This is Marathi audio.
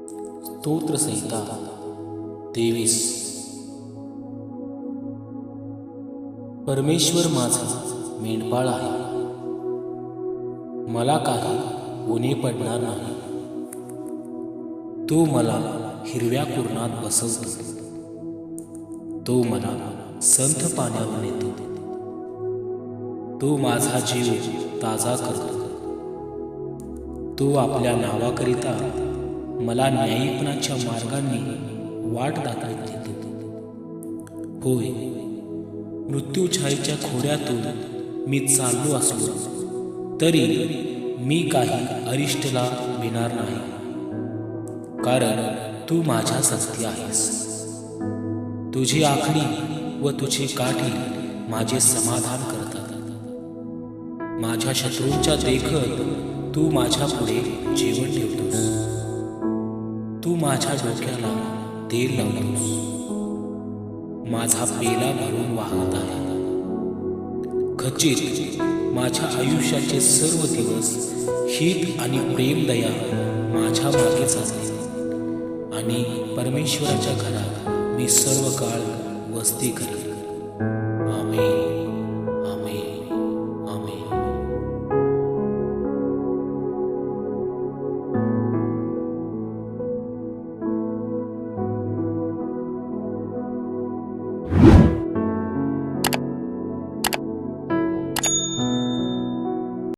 स्तोत्र संहिता 23. परमेश्वर माझा मेंढपाळ आहे, मला काही उणे पडणार नाही. तो मला हिरव्या कुरणात बसवतो, तो मला संथ पाण्यावर नेतो, तो माझा जीव ताजा करतो, तो आपल्या नावाकरिता मला न्यायीपणाच्या मार्गांनी वाट दाखवत देतो. होय, मृत्यूछायेच्या खोऱ्यातून मी चाललो असलो तरी मी काही अरिष्टला भिणार नाही, कारण तू माझ्या संगती आहेस. तुझी आखणी व तुझी काठी माझे समाधान करतात. माझ्या शत्रूंच्या देखत तू माझ्या पुढे जेवण ठेवतोस, तू माझ्या डोक्याला तेल लावतोस. माझा पेला भरून वाहत आहे. खचित माझ्या आयुष्याचे सर्व दिवस हित आणि प्रेम दया माझ्या मागे चालते आणि परमेश्वराच्या घरात मी सर्व काळ वस्ती करेन.